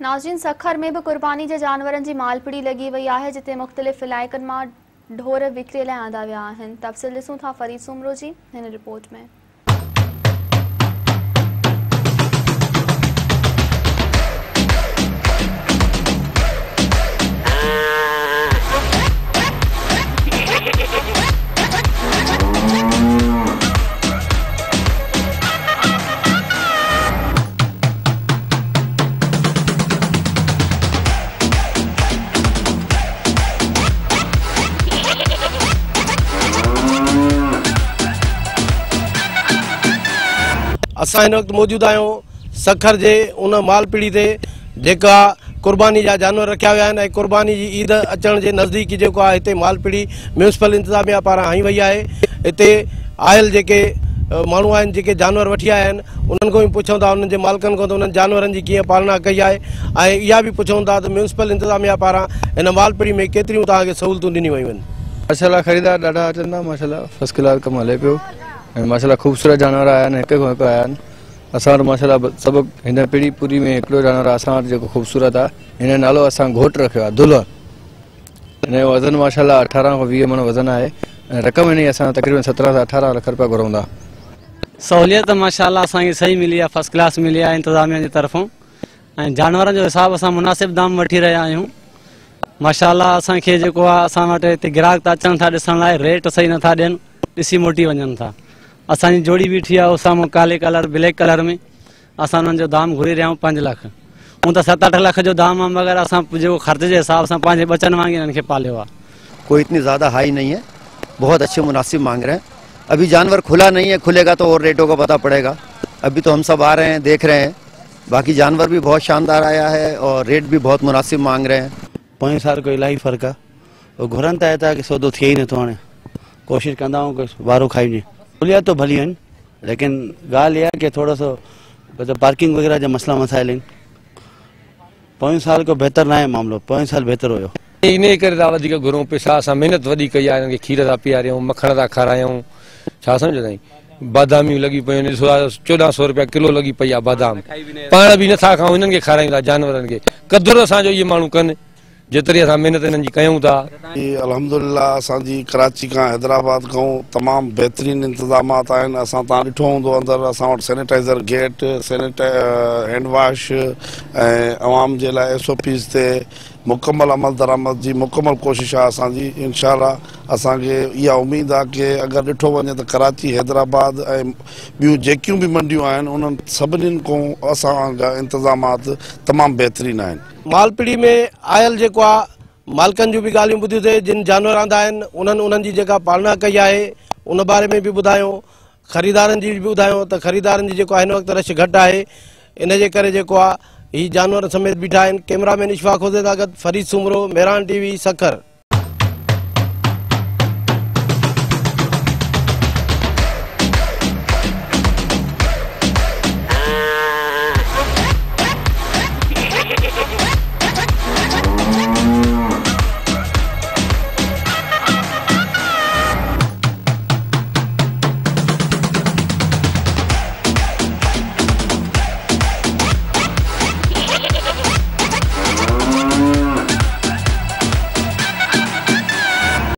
नाज़रीन, सखर में भी कुर्बानी के जानवरनि जी मालपिड़ी लगी वही है, जिते मुख़्तलिफ़ इलाइक़नि मां ढोर विकिरे लाइ आंदा विया आहिनि। तफ़सील ॾिसूं था फरीद सुमरो जी हिन रिपोर्ट में। असां हिन वक़्तु मौजूद आहियूं सखर जे उन मालपीड़ी ते जेका कुर्बानी जा जानवर रखिया विया आहिनि ऐं कुर्बानी जी ईद अचण जे नज़दीक जेको आहे हिते मालपीड़ी म्यूनिसिपल इंतज़ामिया पारां हई वई आहे। हिते आयल जेके माण्हू आहिनि जेके जानवर वठी आया आहिनि उन्हनि खां बि पुछूं था, उन्हनि जे मालिकनि खां त उन्हनि जानवरनि जी कीअं पालना कई आहे ऐं इहा बि पुछूं था त म्यूनिसिपल इंतज़ामिया पारां हिन मालपीड़ी में केतिरियूं तव्हांखे सहूलियतूं ॾिनियूं वयूं आहिनि। माशाल्लाह ख़रीदार ॾाढा अचनि था, माशाल्लाह फर्स्ट क्लास कमु हले पियो ऐं माशाल्लाह ख़ूबसूरत जानवर आया आहिनि, हिक खां हिकु आया आहिनि। असां वटि माशाल्लाह सभु हिन पीढ़ी पूरी में हिकिड़ो जानवर असां वटि जेको ख़ूबसूरत आहे, हिन नालो असां घोट रखियो आहे दुल्हन। हिन जो वज़न माशाल्लाह 18 खां 20 मन वज़न आहे ऐं रक़म हिन असां तक़रीबन 17 से 18 लाख रुपया घुरूं था। सहूलियत माशाल्लाह असांखे सही मिली आहे, फर्स्ट क्लास मिली आहे इंतज़ामिया जी तरफ़ों ऐं जानवरनि जो हिसाब असां मुनासिब दाम वठी रहिया आहियूं। माशाल्लाह असांखे जेको आहे असां वटि हिते ग्राहक था अचनि था ॾिसण लाइ, रेट सही नथा ॾियनि, ॾिसी मोटी वञनि था। असांजी जोड़ी बीठी आहे साम्हूं काले कलर ब्लैक कलर में, असां उन्हनि जो दाम घुरी रहिया आहियूं 5 लाख। हूँ त 7-8 लाख जो दाम आहे, मगर असां जो ख़र्च जे हिसाब सां पंहिंजे बचन वांगुरु इन्हनि खे पालियो आहे। कोई इतनी ज़्यादा हाई नहीं है, बहुत अच्छे मुनासिब मांग रहे हैं। अभी जानवर खुला नहीं है, खुलेगा तो और रेटों का पता पड़ेगा। अभी तो हम सब आ रहे हैं, देख रहे हैं। बाकी जानवर भी बहुत शानदार आया है और रेट भी बहुत मुनासिब मांग रहे हैं। 5 साल को इलाही फ़र्क़ु आहे, और घुरनि था हितां की सौदो थिए ई नथो। हाणे कोशिशि कंदा आहियूं की वारो खाई वञे। सहूलियत तो भली आहिनि, लेकिन ॻाल्हि इहा आहे की थोरो सो मतलब पार्किंग वग़ैरह जा मसला मसाइल आहिनि। 5 साल को बेहतर ना आहे मामलो, 5 साल बेहतर हुयो। इन करे था वधीक घुरूं पैसा, असां महिनत वॾी कई आहे, हिननि खे खीर था पीआरियूं, मखण था खारायूं, छा सम्झो साईं। बादामियूं लॻी पियूं आहिनि, 1400 रुपया किलो लॻी पई आहे बादाम। पाण बि नथा खाऊं, हिननि खे खारायूं था जानवरनि खे। क़दुरु असांजो इहे माण्हू कनि जेतिरी असां महिनत हिननि जी कयूं था। अल्हम्दुलिल्लाह असांजी कराची खां हैदराबाद खां तमामु बहितरीन इंतज़ामात आहिनि। असां तव्हां ॾिठो हूंदो अंदरि असां वटि सैनिटाइज़र गेट, हैंड वॉश ऐं अवाम जे लाइ SOPs ते मुकमल अमल दरामद जी मुकमल कोशिशि आहे असांजी। इंशाअल्लाह असांखे इहा उमेदु आहे की अगरि ॾिठो वञे त कराची, हैदराबाद ऐं ॿियूं जेकियूं बि मंडियूं आहिनि उन्हनि सभिनीनि खां असांजा इंतज़ामात तमामु बहितरीन आहिनि। मालपीड़ी में आयल जेको आहे मालिकनि जूं बि ॻाल्हियूं ॿुधियूं, जिन जानवर आंदा आहिनि उन्हनि जी जेका पालना कई आहे उन बारे में बि ॿुधायूं। ख़रीदारनि जी बि ॿुधायूं त ख़रीदारनि जी जेको आहे हिन वक़्तु रश घटि आहे, इन जे करे जेको आहे हीअ जानवर समेत बीठा आहिनि। कैमरामैन इशफाक हुसैन सां गॾु फरीद सुमरो, मेहरान TV, सखर।